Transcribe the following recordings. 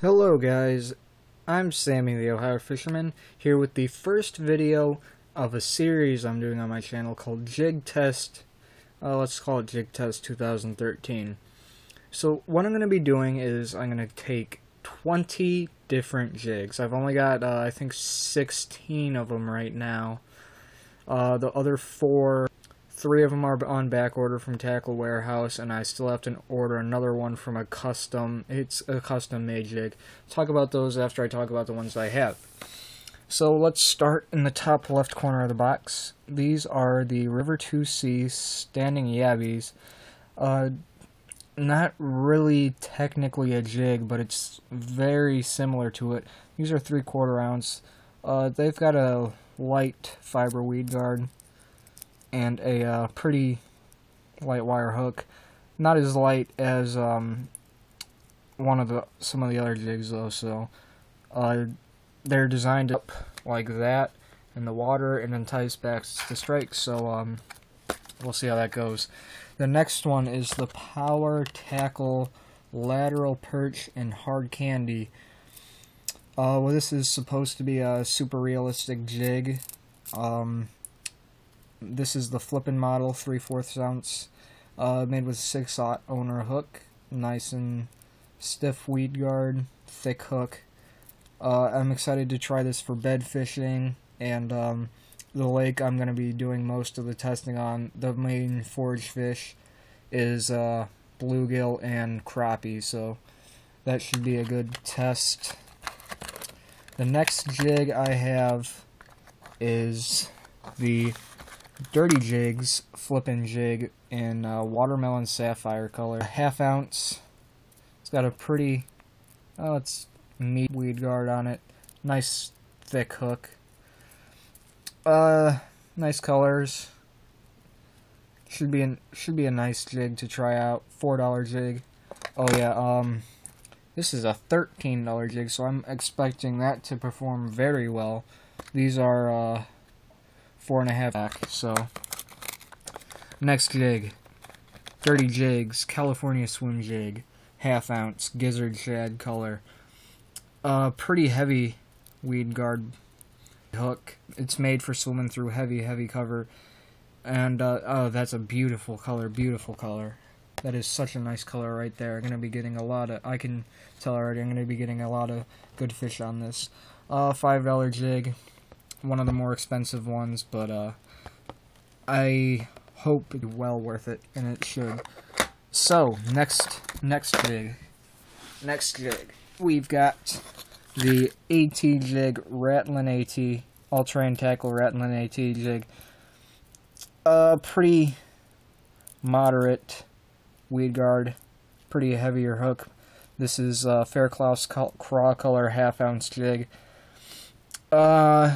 Hello guys, I'm Sammy the Ohio Fisherman, here with the first video of a series I'm doing on my channel called Jig Test, let's call it Jig Test 2013. So what I'm going to be doing is I'm going to take 20 different jigs. I've only got, I think 16 of them right now. The other three of them are on back order from Tackle Warehouse, and I still have to order another one from it's a custom made jig. I'll talk about those after I talk about the ones I have. So let's start in the top left corner of the box. These are the River 2C Standing Yabbies. Not really technically a jig, but it's very similar to it. These are 3/4 ounce. They've got a light fiber weed guard and a pretty light wire hook. Not as light as some of the other jigs though. So they're designed up like that in the water and entice back to strike. So we'll see how that goes. The next one is the Power Tackle Lateral Perch and Hard Candy. Well, this is supposed to be a super realistic jig. This is the flippin' model, 3/4 ounce, made with 6/0 owner hook, nice and stiff weed guard, thick hook. I'm excited to try this for bed fishing, and the lake I'm going to be doing most of the testing on. The main forage fish is bluegill and crappie, so that should be a good test. The next jig I have is the Dirty Jigs flippin' jig in watermelon sapphire color, 1/2 ounce. It's got a pretty, it's meat weed guard on it, nice thick hook. Nice colors. Should be a nice jig to try out. $4 jig. Oh yeah, this is a $13 jig, so I'm expecting that to perform very well. These are 4.5 back. So next jig, Dirty Jigs California Swim Jig, 1/2 ounce, gizzard shad color. Pretty heavy weed guard hook. It's made for swimming through heavy cover, and oh, that's a beautiful color. That is such a nice color right there. I'm gonna be getting a lot of, I can tell already, I'm gonna be getting a lot of good fish on this. $5 jig, one of the more expensive ones, but I hope it's well worth it, and it should. So next jig, we've got the AT jig, Rattlin' AT, all-terrain tackle Rattlin' AT jig. Pretty moderate weed guard, pretty heavier hook. This is Fairklaus Craw Color 1/2 ounce jig.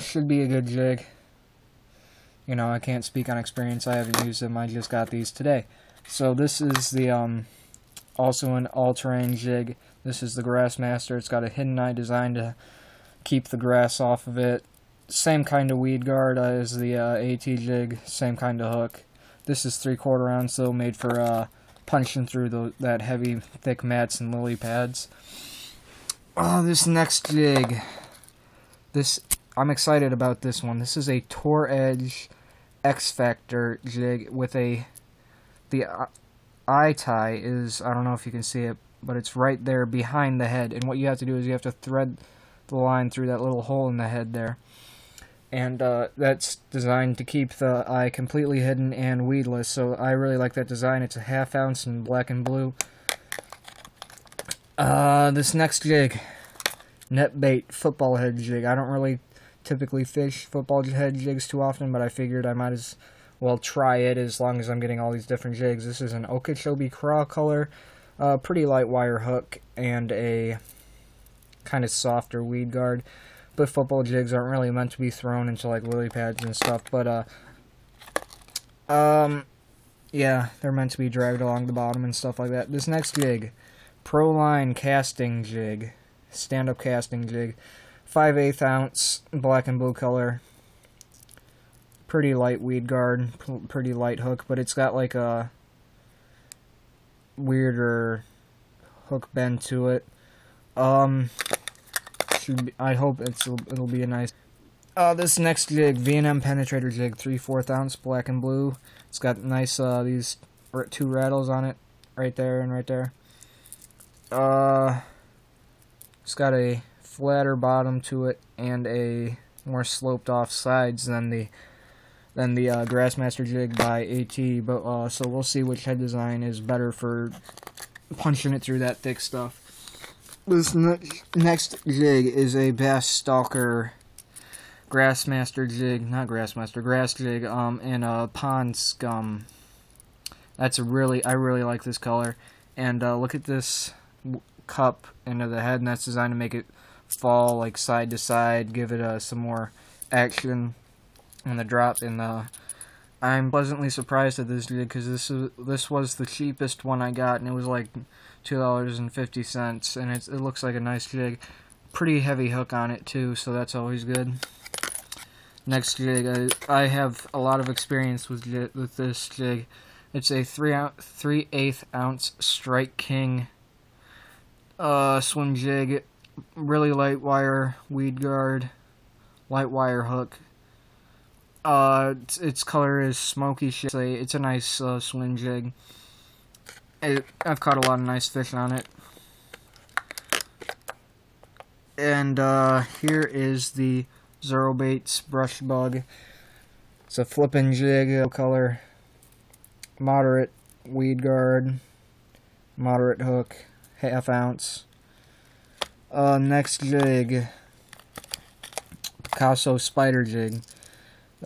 Should be a good jig. You know, I can't speak on experience. I haven't used them. I just got these today. So this is the also an all-terrain jig. This is the Grassmaster. It's got a hidden eye design to keep the grass off of it. Same kind of weed guard as the AT jig. Same kind of hook. This is 3/4 ounce, though, made for punching through that heavy, thick mats and lily pads. Oh, this next jig. I'm excited about this one. This is a Tour Edge X Factor jig with the eye tie is, I don't know if you can see it, but it's right there behind the head, and what you have to do is you have to thread the line through that little hole in the head there, and that's designed to keep the eye completely hidden and weedless, so I really like that design. It's a 1/2 ounce in black and blue. This next jig, net bait football head jig. I don't really typically fish football head jigs too often, but I figured I might as well try it as long as I'm getting all these different jigs. This is an Okeechobee Craw color, pretty light wire hook, and a kind of softer weed guard. But football jigs aren't really meant to be thrown into like lily pads and stuff, but yeah, they're meant to be dragged along the bottom and stuff like that. This next jig, Proline casting jig, stand-up casting jig, 5/8 ounce, black and blue color. Pretty light weed guard, pretty light hook, but it's got like a weirder hook bend to it. I hope it'll be a nice. This next jig, V&M Penetrator Jig, 3/4 ounce, black and blue. It's got nice these 2 rattles on it, right there and right there. It's got a flatter bottom to it and a more sloped off sides than the Grassmaster jig by AT. But so we'll see which head design is better for punching it through that thick stuff. This next jig is a Bass Stalker Grassmaster jig, not Grassmaster, grass jig, in a pond scum. I really like this color. And look at this cup into the head, and that's designed to make it fall like side to side, give it some more action in the drop. And I'm pleasantly surprised at this jig because this was the cheapest one I got, and it was like $2.50, and it looks like a nice jig. Pretty heavy hook on it too, so that's always good. Next jig, I have a lot of experience with this jig. It's a 3/8 ounce Strike King swim jig, really light wire weed guard, light wire hook. Its color is smoky shit. It's a nice swim jig. I've caught a lot of nice fish on it. And here is the Zero Baits Brush Bug. It's a flippin' jig, color, moderate weed guard, moderate hook, 1/2 ounce. Next jig, Picasso Spider Jig.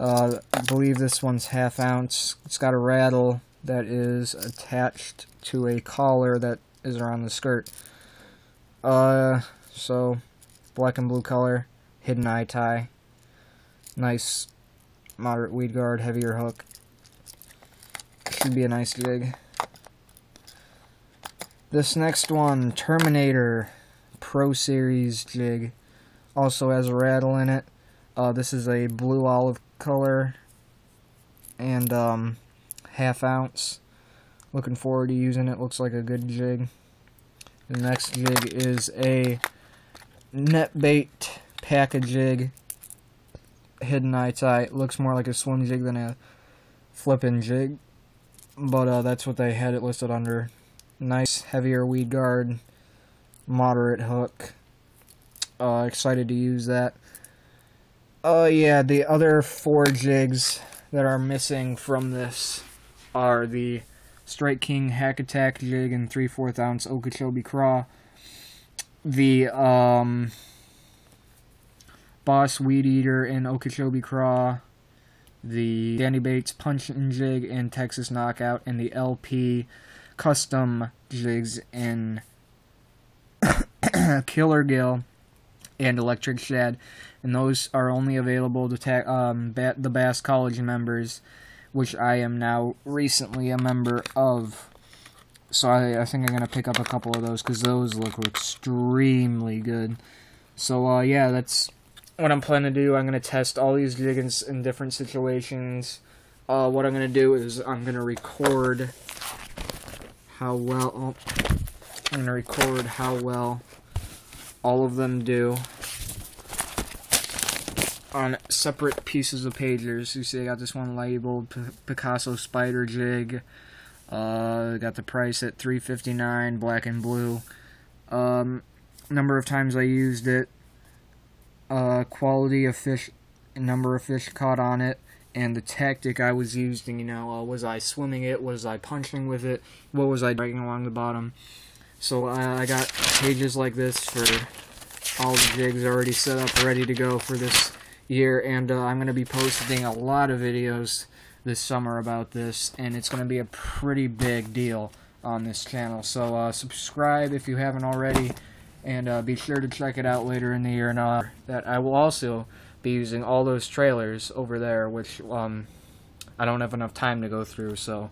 I believe this one's 1/2 ounce. It's got a rattle that is attached to a collar that is around the skirt. So black and blue color, hidden eye tie, nice moderate weed guard, heavier hook. Should be a nice jig. This next one, Terminator Pro Series jig, also has a rattle in it. This is a blue olive color and 1/2 ounce. Looking forward to using it. Looks like a good jig. The next jig is a net bait pack a jig, hidden eye tie. It looks more like a swim jig than a flippin' jig, but that's what they had it listed under. Nice heavier weed guard, moderate hook. Excited to use that. Yeah, the other 4 jigs that are missing from this are the Strike King Hack Attack jig in 3/4 ounce Okeechobee Craw, the Boss Weed Eater in Okeechobee Craw, the Danny Bates Punch-In jig in Texas Knockout, and the LP Custom jigs in Killer Gill and Electric Shad. And those are only available to the Bass College members, which I am now recently a member of. So I think I'm going to pick up a couple of those because those look extremely good. So yeah, that's what I'm planning to do. I'm going to test all these jigs in different situations. What I'm going to do is I'm going to record how well all of them do on separate pieces of pagers. You see I got this one labeled Picasso Spider Jig. Got the price at $3.59, black and blue. Number of times I used it, quality of fish, number of fish caught on it, and the tactic I was using. You know, was I swimming it? Was I punching with it? What was I dragging along the bottom? So I got pages like this for all the jigs already set up, ready to go for this year, and I'm going to be posting a lot of videos this summer about this, and it's going to be a pretty big deal on this channel. So subscribe if you haven't already, and be sure to check it out later in the year. And that I will also be using all those trailers over there, which I don't have enough time to go through. So